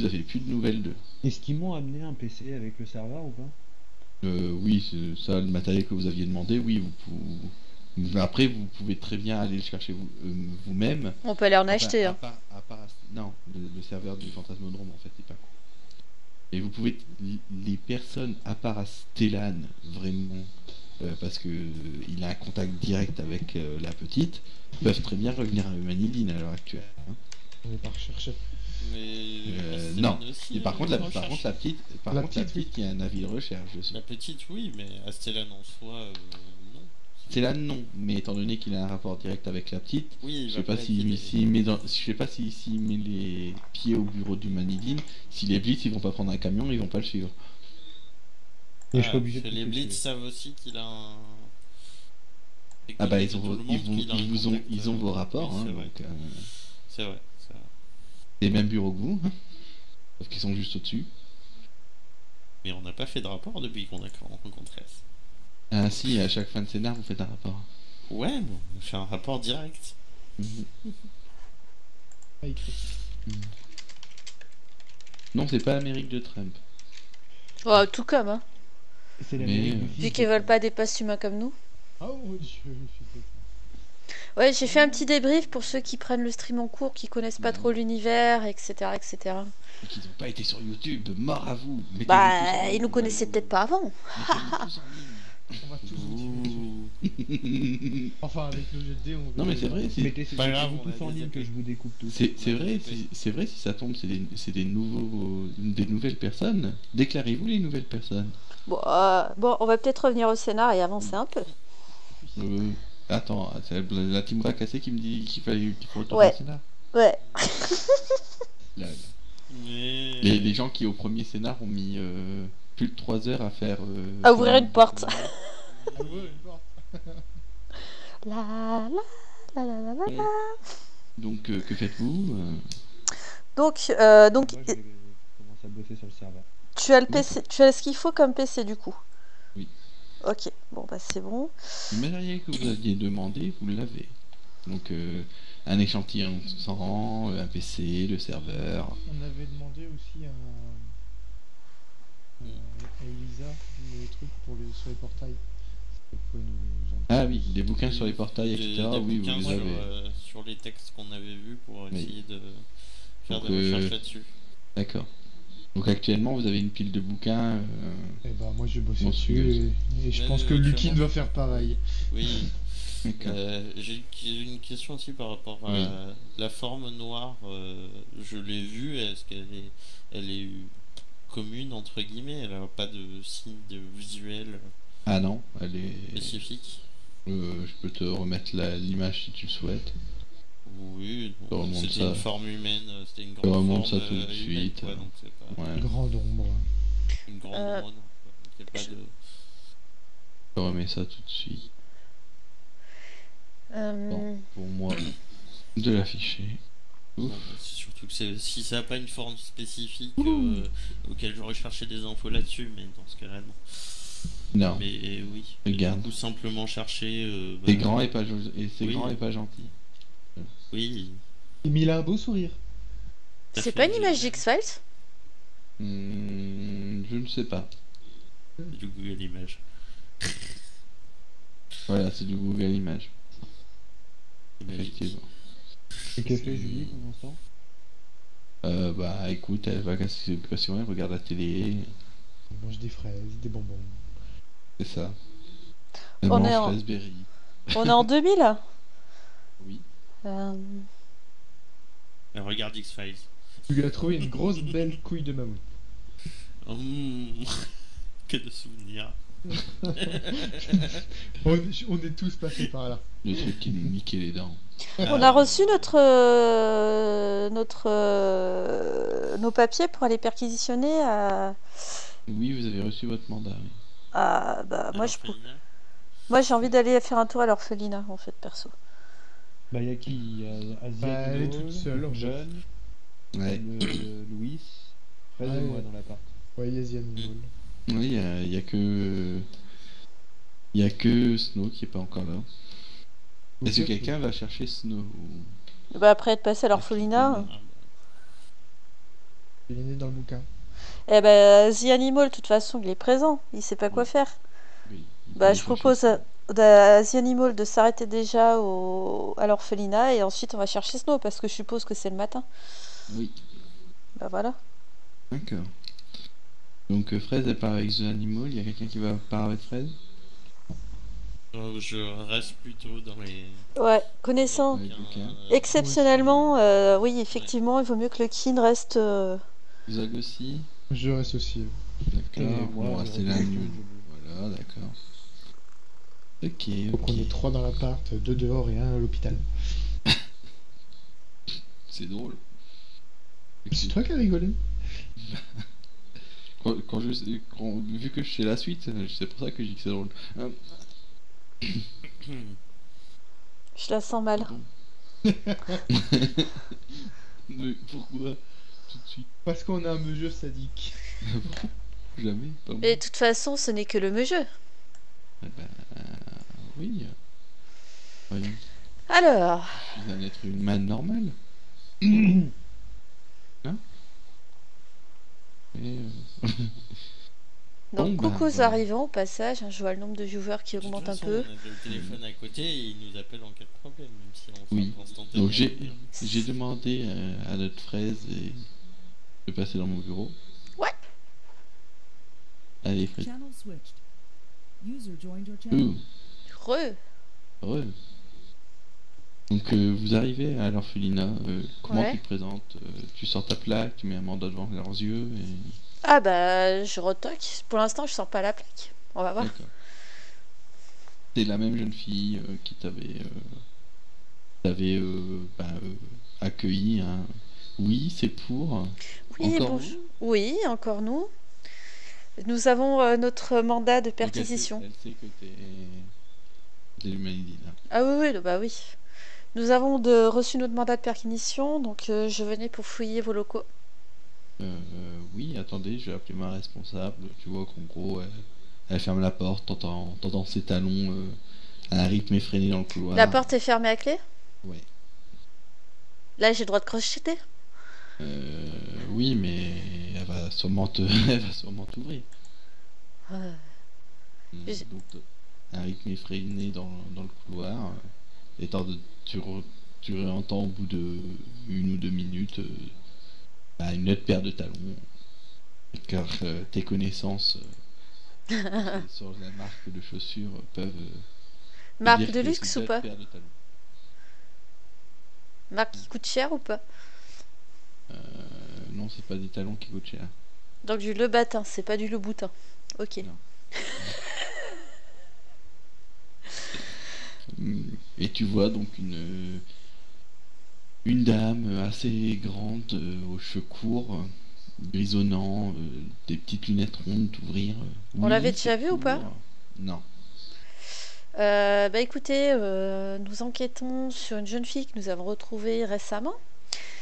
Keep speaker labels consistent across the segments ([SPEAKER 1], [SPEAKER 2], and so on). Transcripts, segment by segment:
[SPEAKER 1] avez plus de nouvelles d'eux.
[SPEAKER 2] Est-ce qu'ils m'ont amené un PC avec le serveur ou pas?
[SPEAKER 1] Oui, ça, le matériel que vous aviez demandé, oui, mais après, vous pouvez très bien aller le chercher vous-même.
[SPEAKER 3] On peut aller en
[SPEAKER 1] Enfin,
[SPEAKER 3] acheter.
[SPEAKER 1] à part non, le serveur du Fantasmodrome, en fait, c'est pas con. Et vous pouvez, les personnes, à part à Stellan, vraiment, parce que il a un contact direct avec la petite, peuvent très bien revenir à Manidine à l'heure actuelle. Hein.
[SPEAKER 2] On va pas rechercher.
[SPEAKER 4] Mais
[SPEAKER 1] Non.
[SPEAKER 4] aussi,
[SPEAKER 1] Et par contre, la
[SPEAKER 4] recherche.
[SPEAKER 1] petite, il y a un avis de recherche dessus.
[SPEAKER 4] La petite, oui, mais Astellan en soi, non.
[SPEAKER 1] Stellan, non, mais étant donné qu'il a un rapport direct avec la petite,
[SPEAKER 4] Oui,
[SPEAKER 1] je sais pas s'il met les pieds au bureau du Manidine, si les Blitz ils vont pas prendre un camion, ils vont pas le suivre.
[SPEAKER 2] Et je suis obligé de
[SPEAKER 4] les
[SPEAKER 2] cliquer
[SPEAKER 4] Blitz
[SPEAKER 2] dessus.
[SPEAKER 4] savent aussi qu'il a un.
[SPEAKER 1] Ah bah ils ont vos rapports,
[SPEAKER 4] oui,
[SPEAKER 1] hein,
[SPEAKER 4] c'est vrai.
[SPEAKER 1] donc
[SPEAKER 4] C'est vrai.
[SPEAKER 1] les mêmes bureaux que vous, hein, sauf qu'ils sont juste au-dessus.
[SPEAKER 4] Mais on n'a pas fait de rapport depuis qu'on a rencontré.
[SPEAKER 1] Ah si, à chaque fin de scénar vous faites un rapport.
[SPEAKER 4] Ouais, bon, on fait un rapport direct.
[SPEAKER 2] Pas écrit.
[SPEAKER 1] Non, c'est pas l'Amérique de Trump.
[SPEAKER 3] Oh, tout comme, hein.
[SPEAKER 2] C'est la
[SPEAKER 1] Mais,
[SPEAKER 2] mairie du
[SPEAKER 3] Vu
[SPEAKER 2] fils
[SPEAKER 3] qu'ils
[SPEAKER 2] de-
[SPEAKER 3] veulent pas des passes humains comme nous.
[SPEAKER 2] Oh mon dieu, je suis bête.
[SPEAKER 3] Ouais, j'ai fait un petit débrief pour ceux qui prennent le stream en cours, qui connaissent pas trop l'univers, etc., etc.
[SPEAKER 1] Et qu'ils n'ont pas été sur YouTube, mort à vous. Mettez-vous tous en
[SPEAKER 3] Bah,
[SPEAKER 1] ligne,
[SPEAKER 3] ils nous connaissaient peut-être pas avant.
[SPEAKER 1] Mettez-vous tous en ligne.
[SPEAKER 2] On va tous vous tuer. Enfin, avec le GD, on
[SPEAKER 1] Non, mais c'est vrai, c'est
[SPEAKER 4] pas grave,
[SPEAKER 2] mettez-vous
[SPEAKER 4] on
[SPEAKER 2] tous
[SPEAKER 4] a
[SPEAKER 2] en ligne
[SPEAKER 4] des
[SPEAKER 2] que je vous découpe tous.
[SPEAKER 1] c'est vrai, c'est vrai, si ça tombe, c'est des nouvelles personnes. Déclarez-vous les nouvelles personnes.
[SPEAKER 3] Bon, on va peut-être revenir au scénar et avancer un peu.
[SPEAKER 1] Attends, c'est la team bras cassé qui me dit qu'il faut retourner
[SPEAKER 3] Ouais.
[SPEAKER 1] au scénar.
[SPEAKER 3] Ouais.
[SPEAKER 1] Là,
[SPEAKER 4] Mais...
[SPEAKER 1] les gens qui au premier scénar ont mis plus de 3 heures à faire...
[SPEAKER 3] À ouvrir une porte.
[SPEAKER 2] Ah ouais, une porte.
[SPEAKER 3] La la la la la la.
[SPEAKER 1] Donc, que faites-vous
[SPEAKER 3] Donc,
[SPEAKER 2] Moi, je vais commencer à bosser sur le serveur.
[SPEAKER 3] tu as le PC, tu as ce qu'il faut comme PC du coup.
[SPEAKER 1] Oui.
[SPEAKER 3] Ok, bon bah c'est bon.
[SPEAKER 1] Le matériel que vous aviez demandé, vous l'avez. Donc, un échantillon de sang, un PC, le serveur.
[SPEAKER 2] On avait demandé aussi à Elisa le truc sur les portails. Vous pouvez nous en dire.
[SPEAKER 1] Ah oui, des bouquins sur les portails, etc.
[SPEAKER 4] Des
[SPEAKER 1] Oui, vous
[SPEAKER 4] bouquins
[SPEAKER 1] les avez.
[SPEAKER 4] sur les textes qu'on avait vus pour essayer de faire
[SPEAKER 1] Donc,
[SPEAKER 4] des recherches là-dessus.
[SPEAKER 1] D'accord. Donc actuellement, vous avez une pile de bouquins.
[SPEAKER 2] Eh bah, moi, je vais bosser
[SPEAKER 1] Bon,
[SPEAKER 2] dessus et je
[SPEAKER 4] Mais
[SPEAKER 2] pense que Lukin va faire pareil.
[SPEAKER 4] Oui.
[SPEAKER 1] D'accord.
[SPEAKER 4] J'ai une question aussi par rapport à
[SPEAKER 1] Oui.
[SPEAKER 4] la forme noire. Je l'ai vue. Est-ce elle est commune entre guillemets? Elle n'a pas de signe de visuel
[SPEAKER 1] Ah non, elle est.
[SPEAKER 4] spécifique?
[SPEAKER 1] Je peux te remettre l'image si tu le souhaites.
[SPEAKER 4] Oui,
[SPEAKER 1] Je remonte
[SPEAKER 4] c'était
[SPEAKER 1] ça.
[SPEAKER 4] une forme humaine. C'était une
[SPEAKER 1] Je
[SPEAKER 4] grande
[SPEAKER 1] remonte
[SPEAKER 4] forme
[SPEAKER 1] ça tout de
[SPEAKER 4] humaine,
[SPEAKER 1] suite.
[SPEAKER 4] quoi, donc c'est pas
[SPEAKER 1] Ouais,
[SPEAKER 2] Grande ombre.
[SPEAKER 4] une grande drone. Donc il y a pas de...
[SPEAKER 1] je remets ça tout de suite. Bon, pour moi, de l'afficher.
[SPEAKER 4] Bon, c'est surtout que si ça n'a pas une forme spécifique auquel j'aurais cherché des infos là-dessus, mais dans ce cas-là, non.
[SPEAKER 1] Non,
[SPEAKER 4] Mais oui,
[SPEAKER 1] regarde.
[SPEAKER 4] du coup, simplement chercher.
[SPEAKER 1] C'est grand et pas,
[SPEAKER 4] Oui.
[SPEAKER 1] grand et pas gentil.
[SPEAKER 4] Oui.
[SPEAKER 2] Mais il a un beau sourire.
[SPEAKER 4] Tout à
[SPEAKER 3] C'est
[SPEAKER 4] fait,
[SPEAKER 3] pas une
[SPEAKER 4] je-
[SPEAKER 3] image d'X-Files?
[SPEAKER 1] Je ne sais pas.
[SPEAKER 4] Du Google Images.
[SPEAKER 1] Voilà, c'est du Google Images.
[SPEAKER 4] Magique.
[SPEAKER 1] Effectivement.
[SPEAKER 2] Et qu'a fait Julie pendant ce temps?
[SPEAKER 1] Bah écoute, elle va casser ses occupations, elle regarde la télé.
[SPEAKER 2] Elle mange des fraises, des bonbons.
[SPEAKER 1] C'est ça. Elle
[SPEAKER 3] On
[SPEAKER 1] mange
[SPEAKER 3] est en-
[SPEAKER 1] Raspberry.
[SPEAKER 3] On est en 2000?
[SPEAKER 1] Oui.
[SPEAKER 4] Elle regarde X-Files.
[SPEAKER 2] Tu lui as trouvé une grosse belle couille de mammouth.
[SPEAKER 4] Que de souvenirs.
[SPEAKER 2] On est tous passés par là.
[SPEAKER 1] Le truc qui nous niquait les dents.
[SPEAKER 3] On a reçu nos papiers pour aller perquisitionner à...
[SPEAKER 1] Oui, vous avez reçu votre mandat. Oui.
[SPEAKER 3] bah, moi j'ai envie d'aller faire un tour à l'orphelinat en fait perso.
[SPEAKER 2] Bah, y'a qui? Asia, elle est toute seule, en fait.
[SPEAKER 5] Jeune,
[SPEAKER 1] Ouais.
[SPEAKER 5] Louis, Fred
[SPEAKER 2] Ouais.
[SPEAKER 5] et moi dans l'appart.
[SPEAKER 2] Ouais, y'a Zian
[SPEAKER 1] Oui, il y a que. Il y a que Snow qui est pas encore là. Est-ce que quelqu'un va chercher Snow?
[SPEAKER 3] Bah après être passé à l'orphelinat,
[SPEAKER 2] Il est né dans le bouquin.
[SPEAKER 3] Eh ben, The Animal, de toute façon, il est présent. Il sait pas quoi
[SPEAKER 1] Oui.
[SPEAKER 3] faire.
[SPEAKER 1] Oui, il peut
[SPEAKER 3] Bah,
[SPEAKER 1] aller
[SPEAKER 3] je
[SPEAKER 1] chercher
[SPEAKER 3] propose
[SPEAKER 1] ça.
[SPEAKER 3] à The Animal de s'arrêter déjà à l'orphelinat et ensuite on va chercher Snow parce que je suppose que c'est le matin.
[SPEAKER 1] Oui,
[SPEAKER 3] Bah voilà.
[SPEAKER 1] d'accord. Donc Fraise, elle part avec The Animal. Il y a quelqu'un qui va part avec Fraise?
[SPEAKER 4] Je reste plutôt dans les.
[SPEAKER 3] Ouais,
[SPEAKER 4] dans
[SPEAKER 3] connaissant.
[SPEAKER 4] les bouquins,
[SPEAKER 3] Exceptionnellement, oui, effectivement, il vaut mieux que le kin reste.
[SPEAKER 1] Zog aussi?
[SPEAKER 2] Je reste aussi. Et
[SPEAKER 1] D'accord.
[SPEAKER 2] moi,
[SPEAKER 1] Bon,
[SPEAKER 2] je
[SPEAKER 1] c'est
[SPEAKER 2] reviens
[SPEAKER 1] là.
[SPEAKER 2] avec le-
[SPEAKER 1] Voilà, d'accord. Ok,
[SPEAKER 2] Donc
[SPEAKER 1] ok.
[SPEAKER 2] on est 3 dans l'appart, 2 dehors et 1 à l'hôpital.
[SPEAKER 1] C'est drôle.
[SPEAKER 2] C'est toi qui as rigolé.
[SPEAKER 1] Vu que je sais la suite, c'est pour ça que je dis que c'est drôle. Hein,
[SPEAKER 3] Je la sens mal.
[SPEAKER 1] pardon. Mais pourquoi tout de suite?
[SPEAKER 2] Parce qu'on a un mesure sadique.
[SPEAKER 1] Jamais, pas moi.
[SPEAKER 3] Et de toute façon, ce n'est que le jeu.
[SPEAKER 1] Eh ben, oui. Voyons,
[SPEAKER 3] Alors,
[SPEAKER 1] je suis un être humain normal. Hein? Et,
[SPEAKER 3] donc
[SPEAKER 1] Bon, bah,
[SPEAKER 3] coucou aux
[SPEAKER 1] voilà.
[SPEAKER 3] arrivants au passage. Hein, je vois le nombre de viewers qui
[SPEAKER 4] De toute
[SPEAKER 3] augmente un
[SPEAKER 4] façon,
[SPEAKER 3] peu.
[SPEAKER 4] on a le téléphone à côté et il nous appelle en cas de problème, même si on
[SPEAKER 1] Oui.
[SPEAKER 4] fait instantanément.
[SPEAKER 1] Donc j'ai demandé à notre Fraise de passer dans mon bureau.
[SPEAKER 3] Ouais.
[SPEAKER 1] Allez, Fraise.
[SPEAKER 6] Channel switched. User joined your channel.
[SPEAKER 3] Re.
[SPEAKER 1] Heureux. Donc vous arrivez à l'orphelinat. Comment
[SPEAKER 3] Ouais.
[SPEAKER 1] tu te présentes? Tu sors ta plaque, tu mets un mandat devant leurs yeux et...
[SPEAKER 3] Ah bah, je retoque. Pour l'instant, je sens pas la plaque. On va voir.
[SPEAKER 1] D'accord. C'est la même jeune fille qui t'avait accueilli. Hein. Oui, c'est pour.
[SPEAKER 3] Oui,
[SPEAKER 1] Encore
[SPEAKER 3] bonjour. Oui, encore nous. Nous avons notre mandat de
[SPEAKER 1] Donc, elle sait-
[SPEAKER 3] perquisition.
[SPEAKER 1] Elle sait que t'es l'humanité là.
[SPEAKER 3] Ah oui, oui, bah oui. Nous avons reçu notre mandat de perquisition, donc je venais pour fouiller vos locaux.
[SPEAKER 1] Oui, attendez, je vais appeler ma responsable. Tu vois qu'en gros, elle ferme la porte, t'entends ses talons à un rythme effréné dans le couloir.
[SPEAKER 3] La porte est fermée à clé?
[SPEAKER 1] Ouais.
[SPEAKER 3] Là, j'ai le droit de crocheter.
[SPEAKER 1] Oui, mais elle va sûrement elle va sûrement t'ouvrir.
[SPEAKER 3] Euh, J'ai-
[SPEAKER 1] Donc, un rythme effréné dans le couloir. Et tu réentends au bout de 1 ou 2 minutes une autre paire de talons. Car tes connaissances sur la marque de chaussures peuvent te
[SPEAKER 3] Marque
[SPEAKER 1] dire
[SPEAKER 3] de
[SPEAKER 1] que
[SPEAKER 3] luxe
[SPEAKER 1] c'est
[SPEAKER 3] ou
[SPEAKER 1] une
[SPEAKER 3] pas?
[SPEAKER 1] autre paire de talons.
[SPEAKER 3] Marque qui coûte cher ou pas?
[SPEAKER 1] Non, c'est pas des talons qui coûtent cher.
[SPEAKER 3] Donc du Le Batin, c'est pas du Le Boutin. Ok.
[SPEAKER 1] Non. Et tu vois donc une dame assez grande, aux cheveux courts, grisonnants, des petites lunettes rondes t'ouvrir.
[SPEAKER 3] On
[SPEAKER 1] Oui,
[SPEAKER 3] l'avait
[SPEAKER 1] c'est
[SPEAKER 3] déjà vue ou pas?
[SPEAKER 1] pour. Non.
[SPEAKER 3] Bah écoutez, nous enquêtons sur une jeune fille que nous avons retrouvée récemment,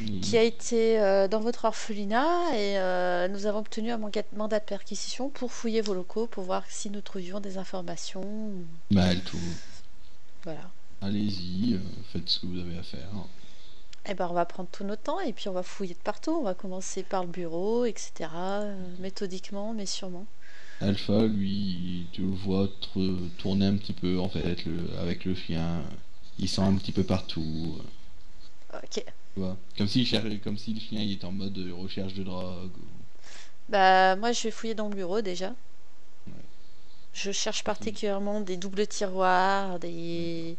[SPEAKER 1] Oui.
[SPEAKER 3] qui a été dans votre orphelinat et nous avons obtenu un mandat de perquisition pour fouiller vos locaux, pour voir si nous trouvions des informations.
[SPEAKER 1] Bah, elle t'ouvre.
[SPEAKER 3] Voilà.
[SPEAKER 1] Allez-y, faites ce que vous avez à faire.
[SPEAKER 3] Et ben on va prendre tout notre temps et puis on va fouiller de partout. On va commencer par le bureau, etc. Méthodiquement, mais sûrement.
[SPEAKER 1] Alpha, lui, tu le vois tourner un petit peu en fait avec le chien. Il sent un petit peu partout.
[SPEAKER 3] Ok.
[SPEAKER 1] Tu vois, comme si le chien il était en mode recherche de drogue.
[SPEAKER 3] Bah moi je vais fouiller dans le bureau déjà.
[SPEAKER 1] Ouais.
[SPEAKER 3] Je cherche particulièrement des doubles tiroirs, des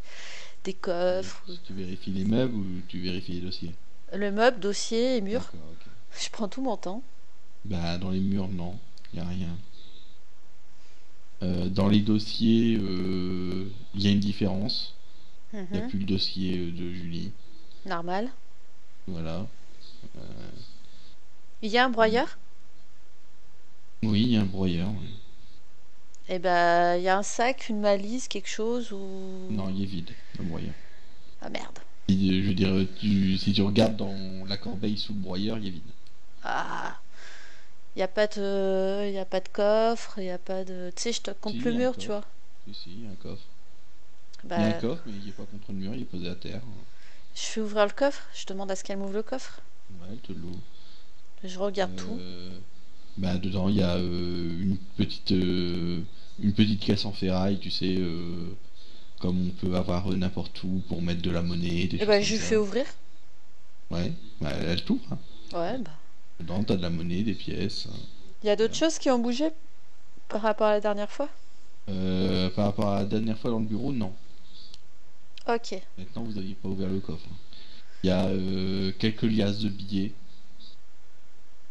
[SPEAKER 3] coffres,
[SPEAKER 1] Tu vérifies les meubles ou tu vérifies les dossiers?
[SPEAKER 3] le meuble, dossier et mur.
[SPEAKER 1] D'accord, ok.
[SPEAKER 3] Je prends tout mon temps.
[SPEAKER 1] Bah, dans les murs, non, y a rien. Dans les dossiers, il y a une différence. Il n'y a
[SPEAKER 3] Mhm.
[SPEAKER 1] plus le dossier de Julie.
[SPEAKER 3] Normal.
[SPEAKER 1] Voilà.
[SPEAKER 3] Il y a un broyeur?
[SPEAKER 1] Oui, il y a un broyeur. Oui.
[SPEAKER 3] Et bah il y a un sac, une valise, quelque chose ou...
[SPEAKER 1] Non, il est vide, le broyeur.
[SPEAKER 3] Ah merde.
[SPEAKER 1] Je veux dire, si tu regardes dans la corbeille sous le broyeur, il est vide.
[SPEAKER 3] Ah. Il y a pas de coffre, il y a pas de... Tu sais, je toque contre
[SPEAKER 1] Si,
[SPEAKER 3] le
[SPEAKER 1] il y a un
[SPEAKER 3] mur, tu
[SPEAKER 1] coffre.
[SPEAKER 3] vois.
[SPEAKER 1] Si, il y a un coffre.
[SPEAKER 3] Bah,
[SPEAKER 1] Il y a un coffre, mais il n'est pas contre le mur, il est posé à terre.
[SPEAKER 3] je fais ouvrir le coffre, je demande à ce qu'elle m'ouvre le coffre.
[SPEAKER 1] Ouais, elle te l'ouvre.
[SPEAKER 3] Je regarde tout.
[SPEAKER 1] Bah, dedans, il y a une petite caisse en ferraille, tu sais, comme on peut avoir n'importe où pour mettre de la monnaie, des
[SPEAKER 3] Et
[SPEAKER 1] choses
[SPEAKER 3] bah,
[SPEAKER 1] comme
[SPEAKER 3] je lui
[SPEAKER 1] ça.
[SPEAKER 3] fais ouvrir.
[SPEAKER 1] Ouais, bah, elle t'ouvre. Hein.
[SPEAKER 3] Ouais, bah.
[SPEAKER 1] Dedans, t'as de la monnaie, des pièces.
[SPEAKER 3] Il y a d'autres choses qui ont bougé par rapport à la dernière fois?
[SPEAKER 1] Par rapport à la dernière fois dans le bureau, non.
[SPEAKER 3] Ok.
[SPEAKER 1] Maintenant, vous n'aviez pas ouvert le coffre. Il y a quelques liasses de billets.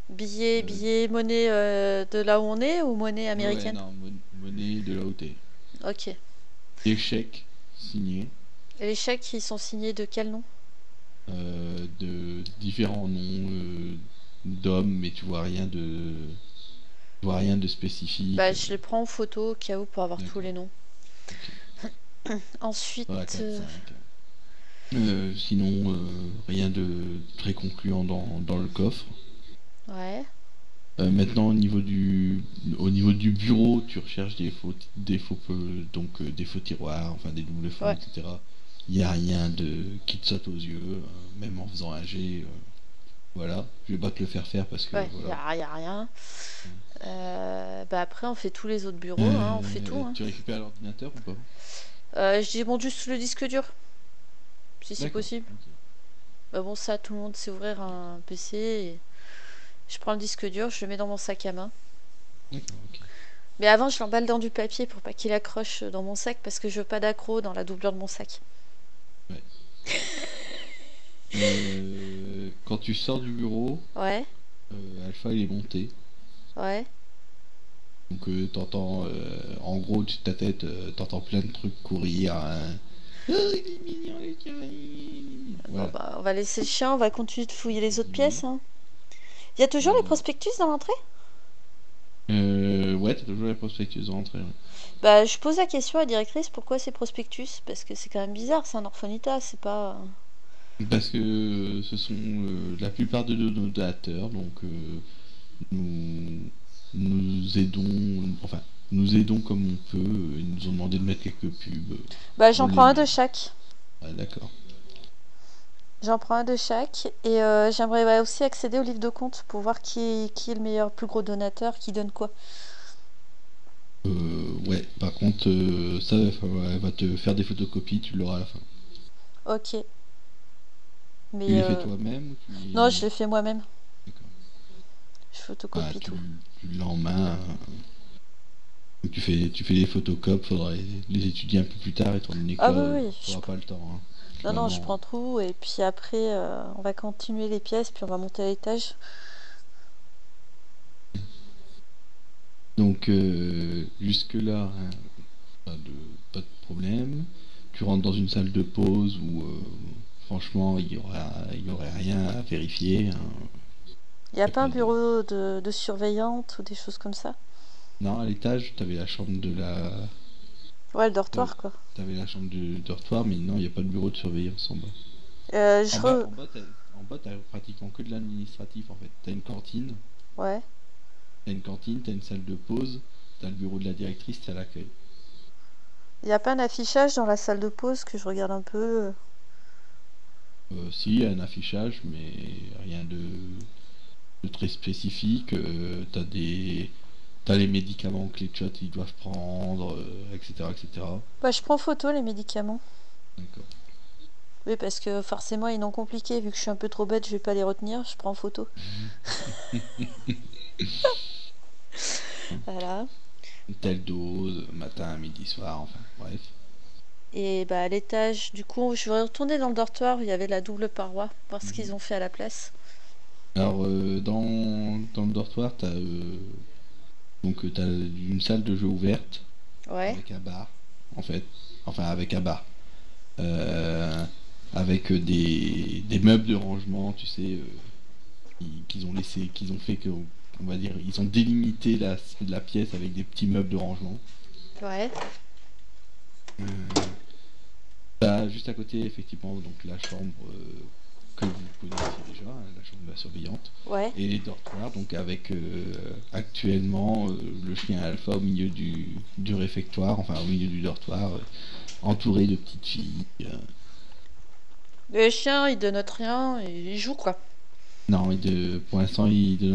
[SPEAKER 3] Billets, monnaie de là où on est ou monnaie
[SPEAKER 1] Ouais,
[SPEAKER 3] américaine?
[SPEAKER 1] non, monnaie de là où t'es.
[SPEAKER 3] Ok.
[SPEAKER 1] Des chèques signés
[SPEAKER 3] Et les chèques, ils sont signés de quel nom?
[SPEAKER 1] de différents noms d'hommes, mais tu vois rien de spécifique.
[SPEAKER 3] Bah, je les prends en photo au cas où pour avoir tous
[SPEAKER 1] D'accord.
[SPEAKER 3] les noms. Ensuite,
[SPEAKER 1] Voilà, 4, 5. Sinon, rien de très concluant dans le coffre.
[SPEAKER 3] ouais.
[SPEAKER 1] Maintenant, au niveau du bureau, tu recherches des faux des faux tiroirs, enfin des doubles fonds,
[SPEAKER 3] Ouais.
[SPEAKER 1] etc. Il n'y a rien qui te saute aux yeux, même en faisant un jet. Voilà, je vais pas te le faire faire parce que
[SPEAKER 3] Ouais,
[SPEAKER 1] voilà.
[SPEAKER 3] y a rien. Bah après, on fait tous les autres bureaux, hein, on fait tout. Hein.
[SPEAKER 1] Tu récupères l'ordinateur ou pas?
[SPEAKER 3] Je demande juste le disque dur, si c'est
[SPEAKER 1] D'accord,
[SPEAKER 3] possible.
[SPEAKER 1] ok.
[SPEAKER 3] Bah bon, ça, tout le monde sait ouvrir un PC. Et je prends le disque dur, je le mets dans mon sac à main.
[SPEAKER 1] D'accord, ok.
[SPEAKER 3] Mais avant, je l'emballe dans du papier pour pas qu'il accroche dans mon sac parce que je veux pas d'accro dans la doublure de mon sac.
[SPEAKER 1] Quand tu sors du bureau,
[SPEAKER 3] Ouais,
[SPEAKER 1] Alpha il est monté.
[SPEAKER 3] ouais.
[SPEAKER 1] Donc t'entends, en gros, au-dessus de ta tête, t'entends plein de trucs courir. Hein. Oh, il est mignon, le Thierry.
[SPEAKER 3] Bon,
[SPEAKER 1] Voilà.
[SPEAKER 3] bah, on va laisser le chien, on va continuer de fouiller les autres pièces. Hein. Il y a toujours les prospectus dans l'entrée?
[SPEAKER 1] Ouais, t'as toujours les prospectus de rentrée. Ouais.
[SPEAKER 3] Bah, je pose la question à la directrice, pourquoi ces prospectus? Parce que c'est quand même bizarre, c'est un orphelinat, c'est pas...
[SPEAKER 1] Parce que ce sont la plupart de nos donateurs, donc nous, nous aidons comme on peut. Ils nous ont demandé de mettre quelques pubs.
[SPEAKER 3] Bah, j'en
[SPEAKER 1] On
[SPEAKER 3] prends
[SPEAKER 1] les
[SPEAKER 3] un de
[SPEAKER 1] met.
[SPEAKER 3] chaque.
[SPEAKER 1] Ah, d'accord.
[SPEAKER 3] J'en prends un de chaque. Et j'aimerais aussi accéder au livre de compte pour voir qui est le meilleur, plus gros donateur, qui donne quoi.
[SPEAKER 1] Ouais, par contre, ça, elle va te faire des photocopies, tu l'auras à la fin.
[SPEAKER 3] Ok. Mais
[SPEAKER 1] Tu les fais toi-même ou
[SPEAKER 3] non, je l'ai fait moi-même.
[SPEAKER 1] D'accord.
[SPEAKER 3] Je
[SPEAKER 1] Ah,
[SPEAKER 3] photocopie tout.
[SPEAKER 1] tu l'as en main. Donc tu fais des photocopes, faudra les étudier un peu plus tard, étant donné que
[SPEAKER 3] Ah
[SPEAKER 1] là,
[SPEAKER 3] oui,
[SPEAKER 1] t'auras pas le temps. Hein.
[SPEAKER 3] Non, non, je
[SPEAKER 1] Clairement.
[SPEAKER 3] prends tout. Et puis après, on va continuer les pièces, puis on va monter à l'étage.
[SPEAKER 1] Donc jusque-là, hein, pas de problème. Tu rentres dans une salle de pause où franchement il y aurait rien à vérifier. Hein.
[SPEAKER 3] Il n'y a
[SPEAKER 1] Y a
[SPEAKER 3] pas un
[SPEAKER 1] pas de-
[SPEAKER 3] bureau de surveillante ou des choses comme ça?
[SPEAKER 1] Non, à l'étage, t'avais la chambre
[SPEAKER 3] Ouais, le dortoir, quoi.
[SPEAKER 1] t'avais la chambre de dortoir, mais non, il n'y a pas de bureau de surveillance en bas.
[SPEAKER 3] Je
[SPEAKER 1] En
[SPEAKER 3] re...
[SPEAKER 1] bas, en bas, t'as pratiquement que de l'administratif en fait. T'as une cantine,
[SPEAKER 3] Ouais.
[SPEAKER 1] t'as une salle de pause, t'as le bureau de la directrice, t'as l'accueil.
[SPEAKER 3] Il n'y a pas un affichage dans la salle de pause que je regarde un peu.
[SPEAKER 1] Si, il y a un affichage, mais rien de très spécifique. T'as les médicaments que les chats ils doivent prendre, etc., etc.
[SPEAKER 3] Bah, je prends photo les médicaments.
[SPEAKER 1] D'accord.
[SPEAKER 3] Oui, parce que forcément, ils sont compliqués. Vu que je suis un peu trop bête, je vais pas les retenir. Je prends photo. Voilà.
[SPEAKER 1] Telle dose, matin, midi, soir, enfin, bref.
[SPEAKER 3] Et bah, à l'étage, du coup, je vais retourner dans le dortoir où il y avait la double paroi, voir ce qu'ils
[SPEAKER 1] Mhm.
[SPEAKER 3] ont fait à la place.
[SPEAKER 1] Alors, dans le dortoir, t'as une salle de jeu ouverte
[SPEAKER 3] Ouais.
[SPEAKER 1] avec un bar, en fait. Enfin, avec un bar. Avec des meubles de rangement, tu sais, qu'ils ont fait que, on va dire, ils ont délimité la pièce avec des petits meubles de rangement.
[SPEAKER 3] Ouais.
[SPEAKER 1] Euh, T'as juste à côté, effectivement, donc la chambre que vous connaissez déjà, hein, la chambre de la surveillante,
[SPEAKER 3] Ouais.
[SPEAKER 1] et les dortoirs, donc avec actuellement le chien alpha au milieu du réfectoire, enfin au milieu du dortoir, entouré de petites filles.
[SPEAKER 3] Le chien, il donne rien et il joue, quoi.
[SPEAKER 1] Non, pour l'instant, il donne